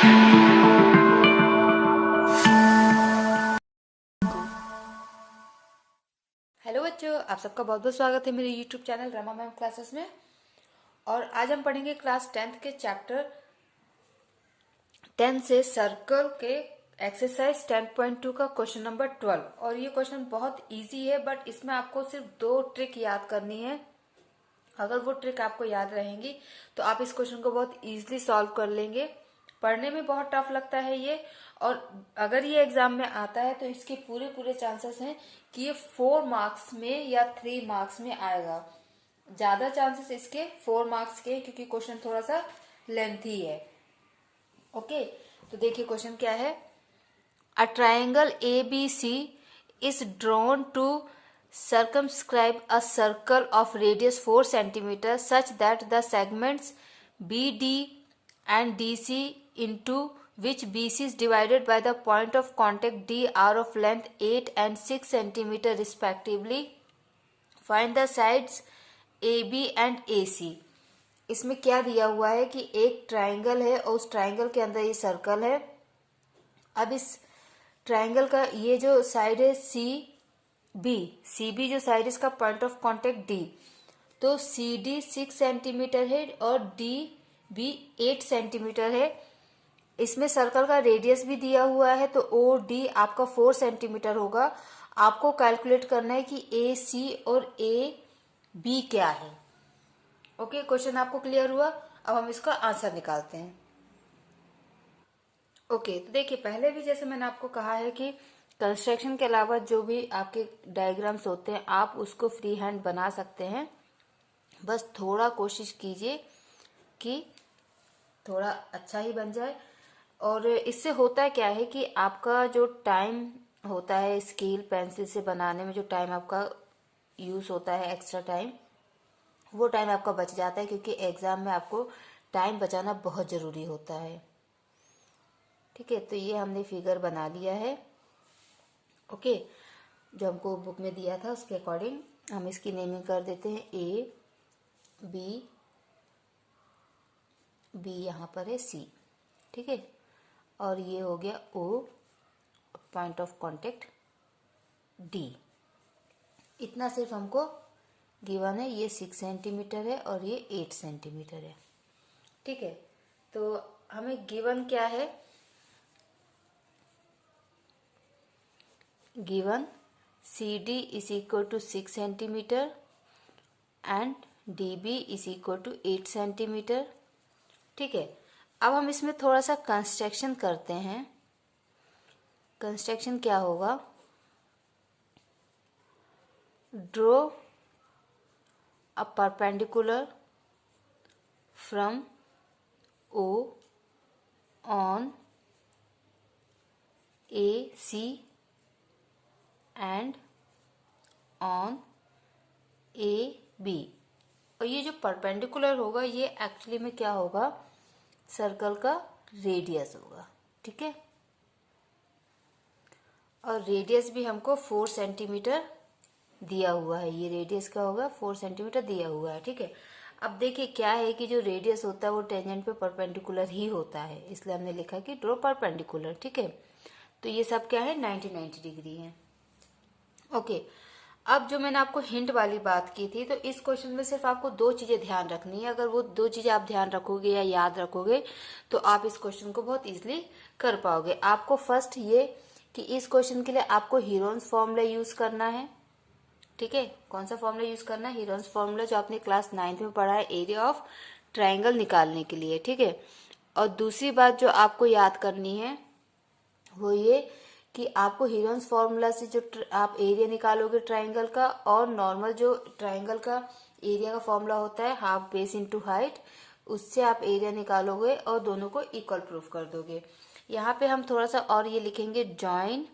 Hello बच्चों, आप सबका बहुत बहुत स्वागत है मेरे YouTube channel Rama ma'am classes में। और आज हम पढ़ेंगे क्लास 10th के चैप्टर 10 से सर्कल के एक्सरसाइज 10.2 का क्वेश्चन नंबर 12। और ये क्वेश्चन बहुत इजी है, बट इसमें आपको सिर्फ 2 ट्रिक याद करनी है। अगर वो ट्रिक आपको याद रहेंगी तो आप इस क्वेश्चन को बहुत इजीली सॉल्व कर लेंगे। पढ़ने में बहुत टफ लगता है ये, और अगर ये एग्जाम में आता है तो इसके पूरे पूरे चांसेस हैं कि ये 4 मार्क्स में या 3 मार्क्स में आएगा। ज्यादा चांसेस इसके 4 मार्क्स के, क्योंकि क्वेश्चन थोड़ा सा लेंथी है। ओके, तो देखिए क्वेश्चन क्या है। A triangle ABC is drawn to circumscribe a circle of radius 4 cm such that the segments BD and DC into which BC is divided by the point of contact D are of length 8 and 6 cm respectively. Find the sides AB and AC. इसमें क्या दिया हुआ है कि एक triangle है और उस ट्राइंगल के अंदर ये सर्कल है। अब इस ट्राइंगल का ये जो साइड है सी बी जो साइड इसका पॉइंट ऑफ कांटेक्ट डी, तो सी डी 6 सेंटीमीटर है और डी भी 8 सेंटीमीटर है। इसमें सर्कल का रेडियस भी दिया हुआ है, तो ओ डी आपका 4 सेंटीमीटर होगा। आपको कैलकुलेट करना है कि ए सी और ए बी क्या है। ओके, क्वेश्चन आपको क्लियर हुआ। अब हम इसका आंसर निकालते हैं। ओके, तो देखिए पहले भी जैसे मैंने आपको कहा है कि कंस्ट्रक्शन के अलावा जो भी आपके डायग्राम्स होते हैं आप उसको फ्री हैंड बना सकते हैं। बस थोड़ा कोशिश कीजिए कि थोड़ा अच्छा ही बन जाए। और इससे होता क्या है कि आपका जो टाइम होता है स्केल पेंसिल से बनाने में, जो टाइम आपका यूज होता है एक्स्ट्रा टाइम, वो टाइम आपका बच जाता है, क्योंकि एग्जाम में आपको टाइम बचाना बहुत जरूरी होता है। ठीक है, तो ये हमने फिगर बना लिया है। ओके, जो हमको बुक में दिया था उसके अकॉर्डिंग हम इसकी नेमिंग कर देते हैं ए बी, बी यहाँ पर है सी। ठीक है, और ये हो गया ओ, पॉइंट ऑफ कांटेक्ट डी। इतना सिर्फ हमको गिवन है। ये 6 सेंटीमीटर है और ये 8 सेंटीमीटर है। ठीक है, तो हमें गिवन क्या है, given CD is equal to 6 centimetre and DB is equal to 8 centimetre. ठीक है, अब हम इसमें थोड़ा सा कंस्ट्रक्शन करते हैं। कंस्ट्रक्शन क्या होगा, draw a perpendicular from O on AC and on AB। और ये जो परपेंडिकुलर होगा ये एक्चुअली में क्या होगा, सर्कल का रेडियस होगा। ठीक है, और रेडियस भी हमको 4 सेंटीमीटर दिया हुआ है। ये रेडियस का होगा 4 सेंटीमीटर दिया हुआ है। ठीक है, अब देखिए क्या है कि जो रेडियस होता है वो टेंजेंट पे परपेंडिकुलर ही होता है, इसलिए हमने लिखा कि ड्रॉ परपेंडिकुलर। ठीक है, तो ये सब क्या है 90 डिग्री है। ओके, अब जो मैंने आपको हिंट वाली बात की थी, तो इस क्वेश्चन में सिर्फ आपको 2 चीजें ध्यान रखनी है। अगर वो 2 चीजें आप ध्यान रखोगे या याद रखोगे तो आप इस क्वेश्चन को बहुत इजीली कर पाओगे। आपको फर्स्ट ये कि इस क्वेश्चन के लिए आपको हीरोन्स फॉर्मूला यूज करना है। ठीक है, कौन सा फॉर्मूला यूज करना है, हीरोन्स फॉर्मूला, जो आपने क्लास 9th में पढ़ा है एरिया ऑफ ट्राइंगल निकालने के लिए। ठीक है, और दूसरी बात जो आपको याद करनी है वो ये कि आपको हीरोन्स फॉर्मूला से जो आप एरिया निकालोगे ट्राइंगल का, और नॉर्मल जो ट्राइंगल का एरिया का फॉर्मूला होता है हाफ बेस इनटू हाइट, उससे आप एरिया निकालोगे और दोनों को इक्वल प्रूफ कर दोगे। यहाँ पे हम थोड़ा सा और ये लिखेंगे, जॉइन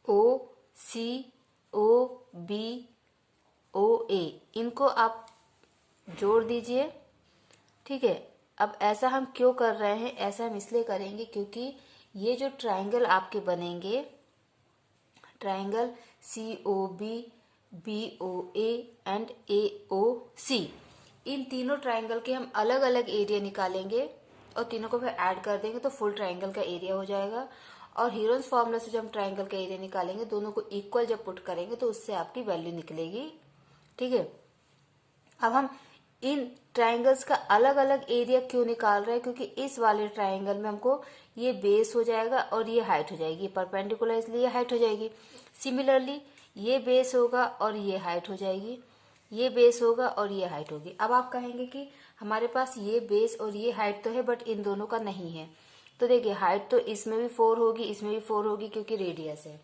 ओ सी ओ बी ओ ए, इनको आप जोड़ दीजिए। ठीक है, अब ऐसा हम क्यों कर रहे हैं, ऐसा हम इसलिए करेंगे क्योंकि ये जो ट्राइंगल आपके बनेंगे, triangle COB, BOA and AOC, इन तीनों ट्राइंगल के हम अलग अलग एरिया निकालेंगे। और तीनों को फिर ऐड कर देंगे तो फुल ट्राइंगल का एरिया हो जाएगा। और हीरोन्स फॉर्मूला से जब हम ट्राइंगल का एरिया निकालेंगे, दोनों को इक्वल जब पुट करेंगे तो उससे आपकी वैल्यू निकलेगी। ठीक है, अब हम इन ट्राइंगल्स का अलग अलग एरिया क्यों निकाल रहे हैं, क्योंकि इस वाले ट्राइंगल में हमको ये बेस हो जाएगा और ये हाइट हो जाएगी, परपेंडिकुलर इसलिए हाइट हो जाएगी। सिमिलरली ये बेस होगा और ये हाइट हो जाएगी, ये बेस होगा और ये हाइट होगी। अब आप कहेंगे कि हमारे पास ये बेस और ये हाइट तो है बट इन दोनों का नहीं है, तो देखिए हाइट तो इसमें भी 4 होगी, इसमें भी 4 होगी क्योंकि रेडियस है।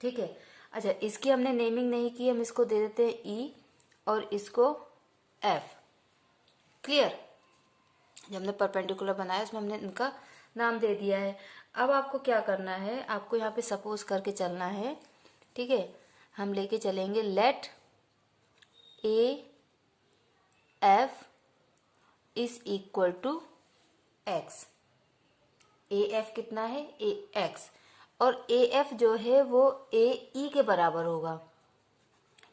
ठीक है, अच्छा इसकी हमने नेमिंग नहीं की, हम इसको दे देते हैं ई और इसको एफ। क्लियर, जब हमने परपेंडिकुलर बनाया उसमें हमने इनका नाम दे दिया है। अब आपको क्या करना है, आपको यहाँ पे सपोज करके चलना है। ठीक है, हम लेके चलेंगे let A F is equal to X. A F कितना है, ए एक्स, और ए एफ जो है वो ए ई के बराबर होगा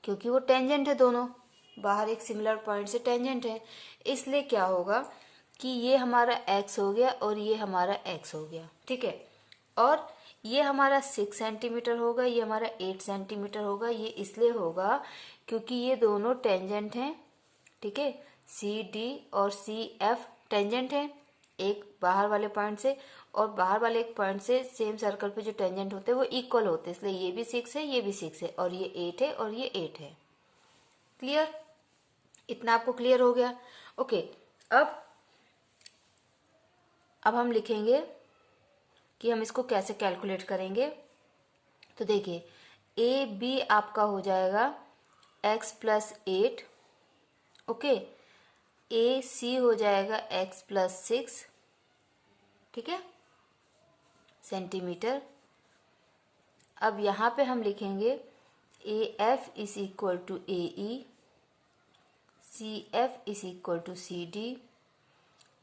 क्योंकि वो टेंजेंट है, दोनों बाहर एक सिमिलर पॉइंट से टेंजेंट है। इसलिए क्या होगा कि ये हमारा x हो गया और ये हमारा x हो गया। ठीक है, और ये हमारा 6 सेंटीमीटर होगा, ये हमारा 8 सेंटीमीटर होगा। ये इसलिए होगा क्योंकि ये दोनों टेंजेंट हैं। ठीक है, सी डी और सी एफ टेंजेंट है एक बाहर वाले पॉइंट से, और बाहर वाले एक पॉइंट से सेम सर्कल पे जो टेंजेंट होते हैं वो इक्वल होते हैं, इसलिए ये भी 6 है, ये भी 6 है, और ये 8 है और ये 8 है। क्लियर, इतना आपको क्लियर हो गया। ओके, अब हम लिखेंगे कि हम इसको कैसे कैलकुलेट करेंगे। तो देखिए ए बी आपका हो जाएगा x प्लस 8। ओके, ए सी हो जाएगा x प्लस 6। ठीक है, सेंटीमीटर। अब यहाँ पे हम लिखेंगे A F is equal to A E, C F is equal to C D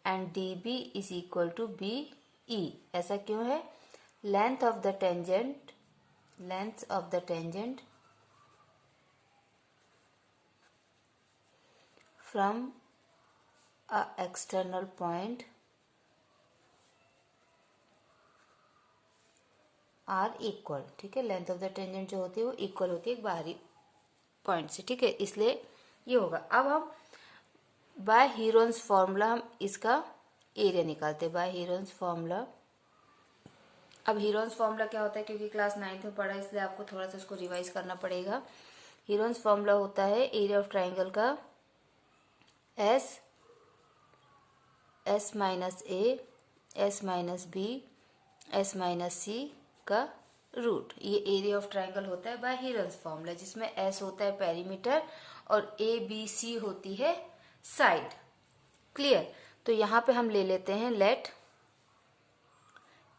and D B is equal to B E. ऐसा क्यों है, length of the tangent from a external point are equal. ठीक है, length of the tangent जो होती है वो equal होती है एक बाहरी पॉइंट से। ठीक है, इसलिए ये होगा। अब हम बाय हीरोन्स फॉर्मूला हम इसका एरिया निकालते हैं, बाय हीरोन्स फॉर्मूला। अब हीरोन्स फॉर्मूला क्या होता है, क्योंकि क्लास 9th में पढ़ा है इसलिए आपको थोड़ा सा उसको रिवाइज करना पड़ेगा। हीरोन्स फॉर्मूला होता है एरिया ऑफ ट्राइंगल का S minus A, S minus B, S minus C का रूट। ये एरिया ऑफ ट्राइंगल होता है बाय हीरोन्स फॉर्मूला, जिसमें एस होता है पेरीमीटर और ए बी सी होती है साइड। क्लियर, तो यहाँ पे हम ले लेते हैं let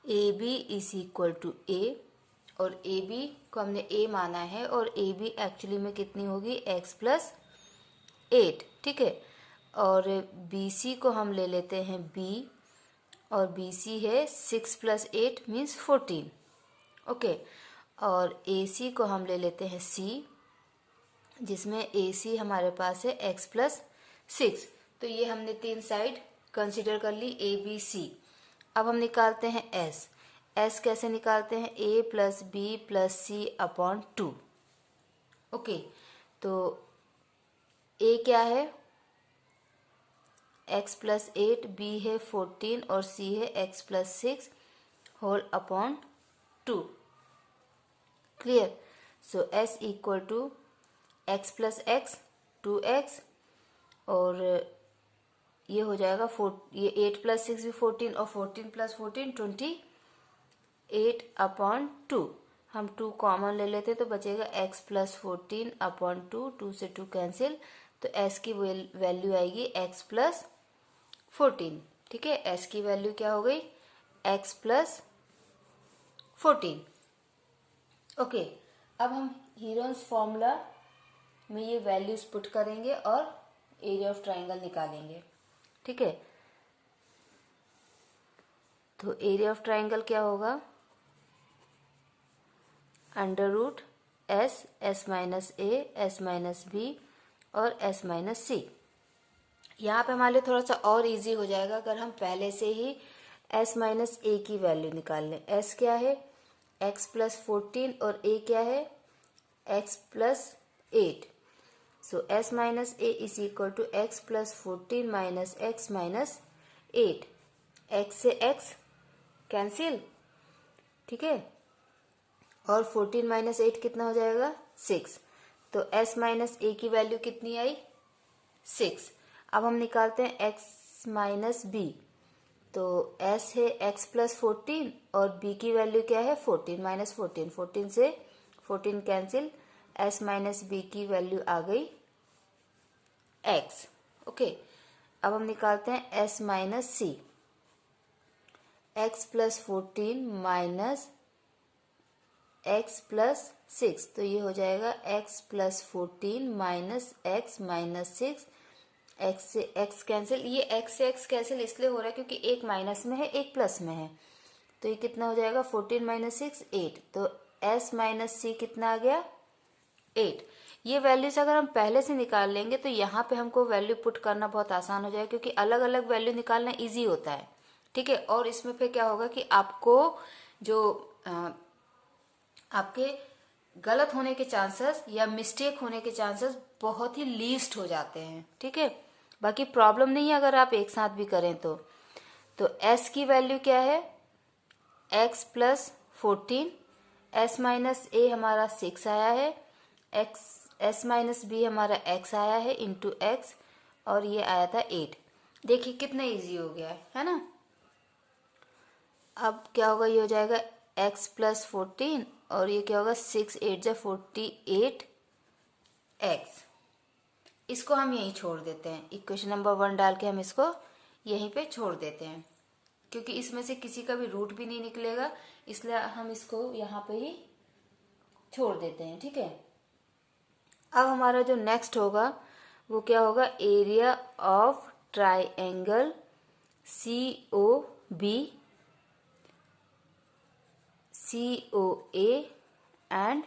A B is equal to A, और ए बी को हमने ए माना है और ए बी एक्चुअली में कितनी होगी, x प्लस 8। ठीक है, और बी सी को हम ले लेते हैं b, और बी सी है 6 प्लस 8 मीन्स 14। ओके, और ए सी को हम ले लेते हैं c, जिसमें ए सी हमारे पास है x प्लस 6। तो ये हमने 3 साइड कंसिडर कर ली ए बी सी। अब हम निकालते हैं एस कैसे निकालते हैं, a plus B plus C upon 2। Okay, तो a क्या है, x प्लस 8, b है 14 और c है x plus 6 whole upon 2। Clear, so s equal to x plus X 2x, और ये हो जाएगा ये 8 प्लस 6 भी 14 और 14 प्लस 14 28 अपॉन 2। हम 2 कॉमन ले लेते तो बचेगा x प्लस 14 अपॉन 2, 2 से 2 कैंसिल, तो s की वैल्यू आएगी x प्लस 14। ठीक है, s की वैल्यू क्या हो गई, x प्लस 14। ओके, अब हम हीरोन्स फॉर्मूला में ये वैल्यूज पुट करेंगे और एरिया ऑफ ट्राइंगल निकालेंगे। ठीक है, तो एरिया ऑफ ट्राइंगल क्या होगा, under root S minus A, S minus B और एस माइनस सी। यहाँ पे हमारे लिए थोड़ा सा और इजी हो जाएगा अगर हम पहले से ही s माइनस ए की वैल्यू निकाल लें। s क्या है, x प्लस 14 और a क्या है, x plus 8। So s minus A is equal to x plus 14 minus x minus 8। x से x कैंसिल, ठीक है, और 14 माइनस 8 कितना हो जाएगा, 6। तो s माइनस ए की वैल्यू कितनी आई, 6। अब हम निकालते हैं x माइनस बी। तो s है x प्लस 14 और b की वैल्यू क्या है, 14 माइनस 14, 14 से 14 कैंसिल, s माइनस बी की वैल्यू आ गई x। ओके, अब हम निकालते हैं s माइनस सी। x plus 14 minus x plus 6, तो ये हो जाएगा x plus 14 minus x minus 6। x से x कैंसिल, ये x से x कैंसिल इसलिए हो रहा है क्योंकि एक माइनस में है एक प्लस में है, तो ये कितना हो जाएगा, 14 माइनस 6 8। तो s माइनस सी कितना आ गया, 8। ये वैल्यूज अगर हम पहले से निकाल लेंगे तो यहाँ पे हमको वैल्यू पुट करना बहुत आसान हो जाएगा, क्योंकि अलग अलग वैल्यू निकालना इजी होता है, ठीक है। और इसमें फिर क्या होगा कि आपको जो आपके गलत होने के चांसेस या मिस्टेक होने के चांसेस बहुत ही लीस्ट हो जाते हैं, ठीक है। बाकी प्रॉब्लम नहीं है अगर आप एक साथ भी करें तो s की वैल्यू क्या है, x प्लस 14, s माइनस ए हमारा 6 आया है, s माइनस बी हमारा x आया है इंटू x, और ये आया था 8। देखिए कितना इजी हो गया है ना। अब क्या होगा, ये हो जाएगा x प्लस 14 और ये क्या होगा, 6 8 जा 48 x। इसको हम यहीं छोड़ देते हैं, इक्वेशन नंबर 1 डाल के हम इसको यहीं पे छोड़ देते हैं, क्योंकि इसमें से किसी का भी रूट भी नहीं निकलेगा, इसलिए हम इसको यहाँ पे ही छोड़ देते हैं, ठीक है। अब हमारा जो नेक्स्ट होगा वो क्या होगा, area of triangle COA and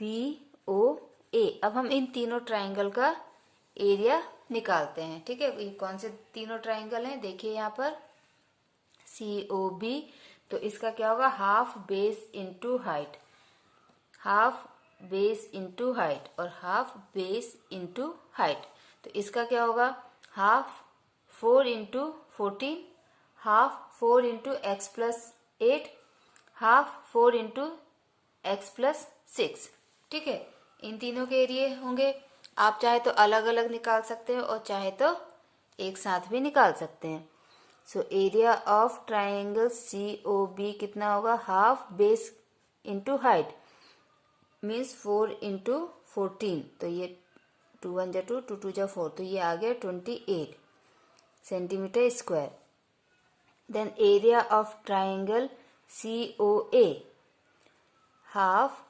BOA। अब हम इन तीनों ट्राइंगल का एरिया निकालते हैं, ठीक है। ये कौन से तीनों ट्राइंगल हैं, देखिए यहाँ पर COB, तो इसका क्या होगा, half base into height, half base into height और हाफ बेस इंटू हाइट। तो इसका क्या होगा, half 4 into 14, half 4 into x plus 8, half 4 into x plus 6, ठीक है। इन तीनों के एरिया होंगे, आप चाहे तो अलग अलग निकाल सकते हैं और चाहे तो एक साथ भी निकाल सकते हैं। So area of triangle COB कितना होगा, half base into height means 4 into 14, तो ये 2 1 जा 2, 2 2 जा 4, तो ये आ गया 28 centimetre square. Then area of triangle COA, half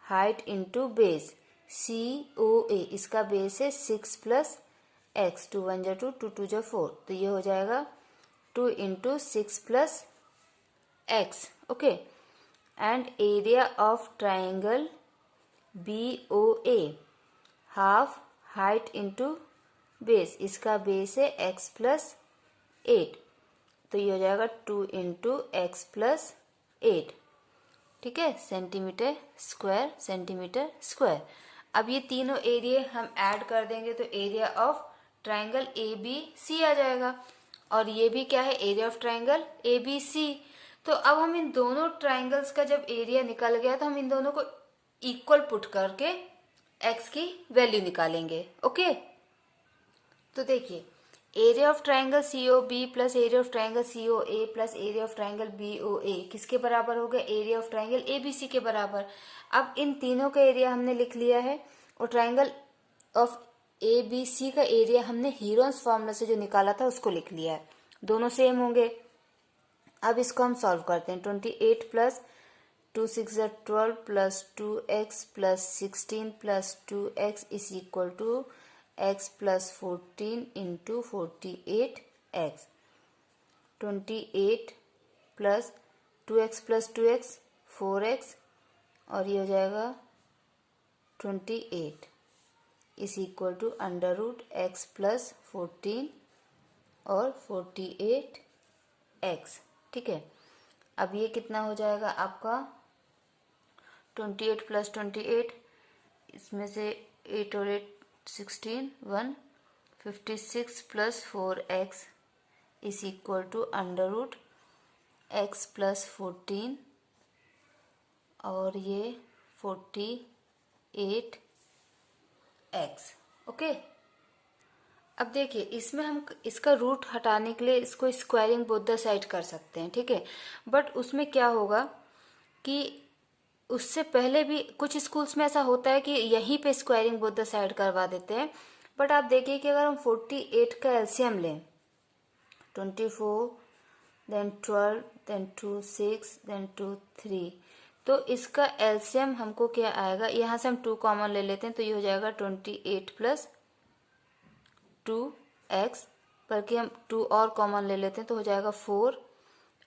height into base, COA इसका बेस है 6 प्लस एक्स, 2 1 जा 2, 2 2 जा 4, तो ये हो जाएगा 2 into 6 plus x, okay. And area of triangle BOA, half height into base, इसका बेस है x प्लस 8, तो ये हो जाएगा 2 इंटू एक्स प्लस 8, ठीक है, सेंटीमीटर स्क्वायर, सेंटीमीटर स्क्वायर। अब ये तीनों एरिया हम ऐड कर देंगे तो एरिया ऑफ ट्राइंगल ABC आ जाएगा, और ये भी क्या है, एरिया ऑफ ट्राइंगल ABC। तो अब हम इन दोनों ट्राइंगल्स का जब एरिया निकल गया तो हम इन दोनों को इक्वल पुट करके x की वैल्यू निकालेंगे, ओके। तो देखिए area of triangle COB plus area of triangle COA plus area of triangle BOA किसके बराबर हो गया, एरिया ऑफ ट्राइंगल ABC के बराबर। अब इन तीनों का एरिया हमने लिख लिया है, और ट्राइंगल ऑफ ABC का एरिया हमने हीरोन्स फॉर्मूला से जो निकाला था उसको लिख लिया है, दोनों सेम होंगे। अब इसको हम सॉल्व करते हैं, 28 plus 2 6 12 plus 2x plus 16 plus 2x is equal to x plus 14 into 48x, 28 plus 2x plus 2x 4x, और ये हो जाएगा 28 is equal to under root X plus 14 और 48x। ठीक है, अब ये कितना हो जाएगा आपका 28 प्लस 28, इसमें से 8 और 8 16 156 plus 4x is equal to under root X plus 14 और ये 48x। ओके, अब देखिए इसमें हम इसका रूट हटाने के लिए इसको स्क्वायरिंग बोथ द साइड कर सकते हैं। ठीक है, बट उसमें क्या होगा कि उससे पहले भी कुछ स्कूल्स में ऐसा होता है कि यहीं पे स्क्वायरिंग बोथ द साइड करवा देते हैं। बट आप देखिए कि अगर हम 48 का एलसीएम लें, 24 देन 12 देन 2 6 देन 2 3, तो इसका एलसीएम हमको क्या आएगा, यहाँ से हम 2 कॉमन ले लेते हैं तो ये हो जाएगा 28 प्लस 2x, बल्कि हम 2 और कॉमन ले लेते हैं तो हो जाएगा 4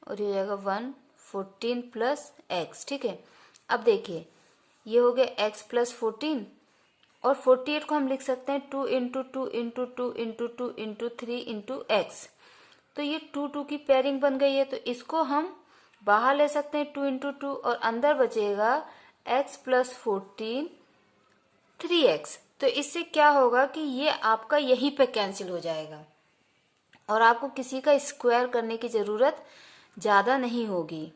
और ये हो जाएगा 1 14 प्लस x। ठीक है, अब देखिए ये हो गया x प्लस 14 और 48 को हम लिख सकते हैं 2 into 2 into 2 into 2 into 3 into x. तो ये 2 2 की पेयरिंग बन गई है, तो इसको हम बाहर ले सकते हैं 2 इंटू 2 और अंदर बचेगा x प्लस 14 3x। तो इससे क्या होगा कि ये आपका यहीं पे कैंसिल हो जाएगा और आपको किसी का स्क्वायर करने की जरूरत ज्यादा नहीं होगी।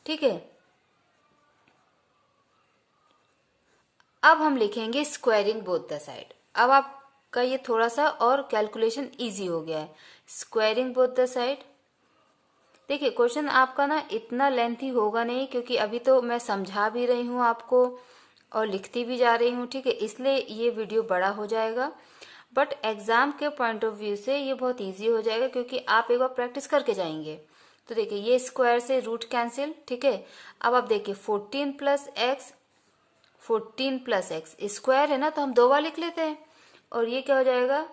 ठीक है, अब हम लिखेंगे स्क्वायरिंग बोथ द साइड। अब आपका ये थोड़ा सा और कैलकुलेशन इजी हो गया है। स्क्वायरिंग बोथ द साइड, देखिए क्वेश्चन आपका ना इतना लेंथी होगा नहीं, क्योंकि अभी तो मैं समझा भी रही हूँ आपको और लिखती भी जा रही हूँ। ठीक है, इसलिए ये वीडियो बड़ा हो जाएगा, बट एग्जाम के पॉइंट ऑफ व्यू से ये बहुत इजी हो जाएगा क्योंकि आप एक बार प्रैक्टिस करके जाएंगे। तो देखिए ये स्क्वायर से रूट कैंसिल। ठीक है, अब आप देखिए 14 plus x, 14 plus x square है ना, तो हम 2 बार लिख लेते हैं और ये क्या हो जाएगा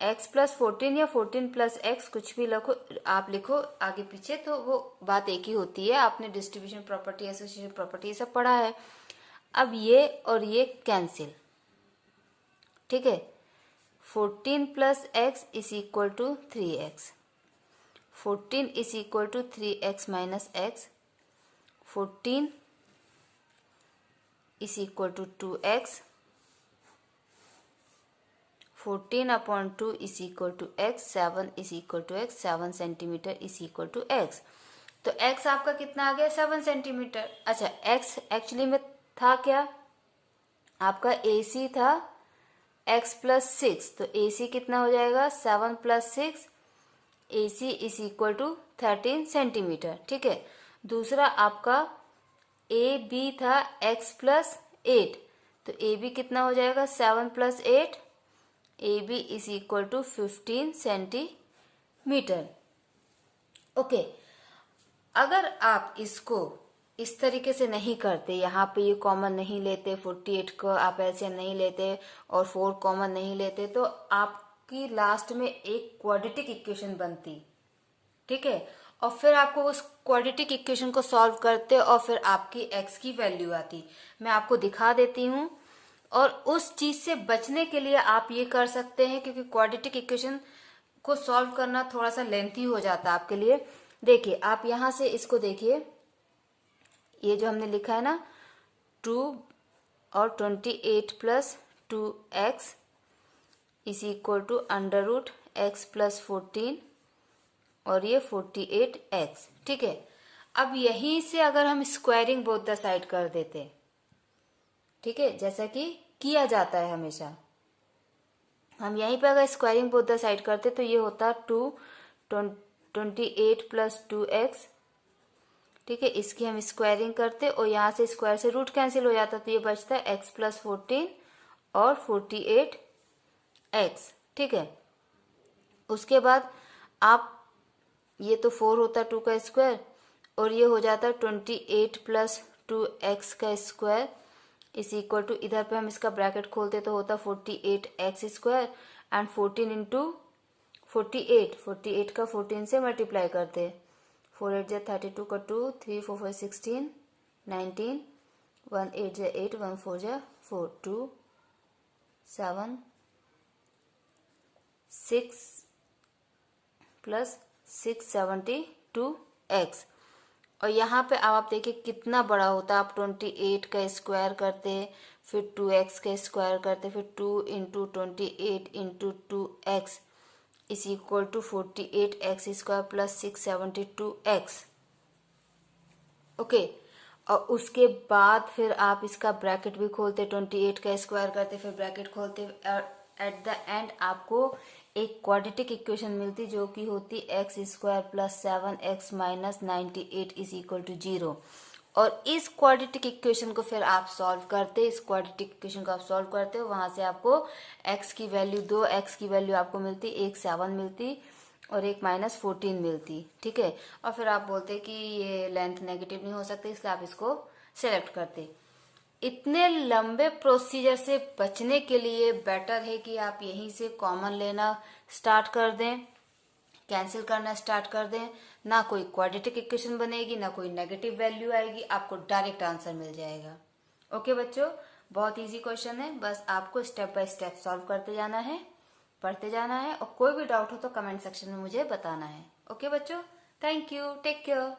x प्लस 14 या 14 प्लस एक्स, कुछ भी लिखो आप, लिखो आगे पीछे तो वो बात एक ही होती है। आपने डिस्ट्रीब्यूशन प्रॉपर्टी, एसोसिएशन प्रॉपर्टी सब पढ़ा है। अब ये और ये कैंसिल। ठीक है, 14 plus X is equal to 3x, 14 is equal to 3x minus X, 14 is equal to 2x, 14 upon 2 is equal to x, 7 is equal to x, 7 centimetre is equal to x। तो x आपका कितना आ गया 7 centimetre. अच्छा, x actually में था क्या, आपका AC था x प्लस 6, तो AC कितना हो जाएगा 7 plus 6, AC is equal to 13 centimetre. ठीक है, दूसरा आपका AB था x प्लस 8, तो AB कितना हो जाएगा 7 plus 8, AB is equal to 15 centimetre. Okay, अगर आप इसको इस तरीके से नहीं करते, यहाँ पे ये कॉमन नहीं लेते, 48 को आप ऐसे नहीं लेते और 4 कॉमन नहीं लेते, तो आपकी लास्ट में एक क्वाड्रेटिक इक्वेशन बनती। ठीक है, और फिर आपको उस क्वाड्रेटिक इक्वेशन को सॉल्व करते और फिर आपकी x की वैल्यू आती। मैं आपको दिखा देती हूँ, और उस चीज से बचने के लिए आप ये कर सकते हैं, क्योंकि क्वाड्रेटिक इक्वेशन को सॉल्व करना थोड़ा सा लेंथी हो जाता है आपके लिए। देखिए आप यहां से इसको देखिए, ये जो हमने लिखा है ना 2 और 28 plus 2x is equal to under root X plus 14 और ये 48x। ठीक है, अब यहीं से अगर हम स्क्वायरिंग बोथ द साइड कर देते, ठीक है, जैसा कि किया जाता है हमेशा, हम यहीं पे अगर स्क्वायरिंग बोथ द साइड करते तो ये होता 28 प्लस 2x। ठीक है, इसकी हम स्क्वायरिंग करते और यहाँ से स्क्वायर से रूट कैंसिल हो जाता, तो ये बचता है x प्लस 14 और 48x। ठीक है, उसके बाद आप ये तो 4 होता 2 का स्क्वायर और ये हो जाता 28 प्लस 2x का स्क्वायर इज इक्वल टू, इधर पे हम इसका ब्रैकेट खोलते तो होता 48x स्क्वायर एंड 14 इंटू 48 का 14 से मल्टीप्लाई करते, 4 8 जा 32 का 2, 3 4 5 16 19, 1 8 जा 8, 1 4 जा 4, 2 7 6 प्लस 672x। और यहाँ पे अब आप देखिए कितना बड़ा होता है। आप 28 का स्क्वायर करते, फिर 2x का स्क्वायर करते, फिर 2 into 28 into 2x is equal to 48x square plus 672x। Okay, और उसके बाद फिर आप इसका ब्रैकेट भी खोलते, 28 का स्क्वायर करते, फिर ब्रैकेट खोलते, एट द एंड आपको एक क्वाड्रेटिक इक्वेशन मिलती जो कि होती X square plus 7x minus 98 is equal to 0। और इस क्वाड्रेटिक इक्वेशन को फिर आप सॉल्व करते, इस क्वाड्रेटिक इक्वेशन को आप सॉल्व करते हो, वहां से आपको x की वैल्यू, 2x की वैल्यू आपको मिलती, एक 7 मिलती और एक माइनस 14 मिलती। ठीक है, और फिर आप बोलते कि ये लेंथ नेगेटिव नहीं हो सकती, इसलिए आप इसको सेलेक्ट करते। इतने लंबे प्रोसीजर से बचने के लिए बेटर है कि आप यहीं से कॉमन लेना स्टार्ट कर दें, कैंसिल करना स्टार्ट कर दें। ना कोई क्वाड्रेटिक इक्वेशन बनेगी, ना कोई नेगेटिव वैल्यू आएगी, आपको डायरेक्ट आंसर मिल जाएगा। ओके बच्चों, बहुत इजी क्वेश्चन है, बस आपको स्टेप बाय स्टेप सॉल्व करते जाना है, पढ़ते जाना है, और कोई भी डाउट हो तो कमेंट सेक्शन में मुझे बताना है। ओके बच्चों, थैंक यू, टेक केयर।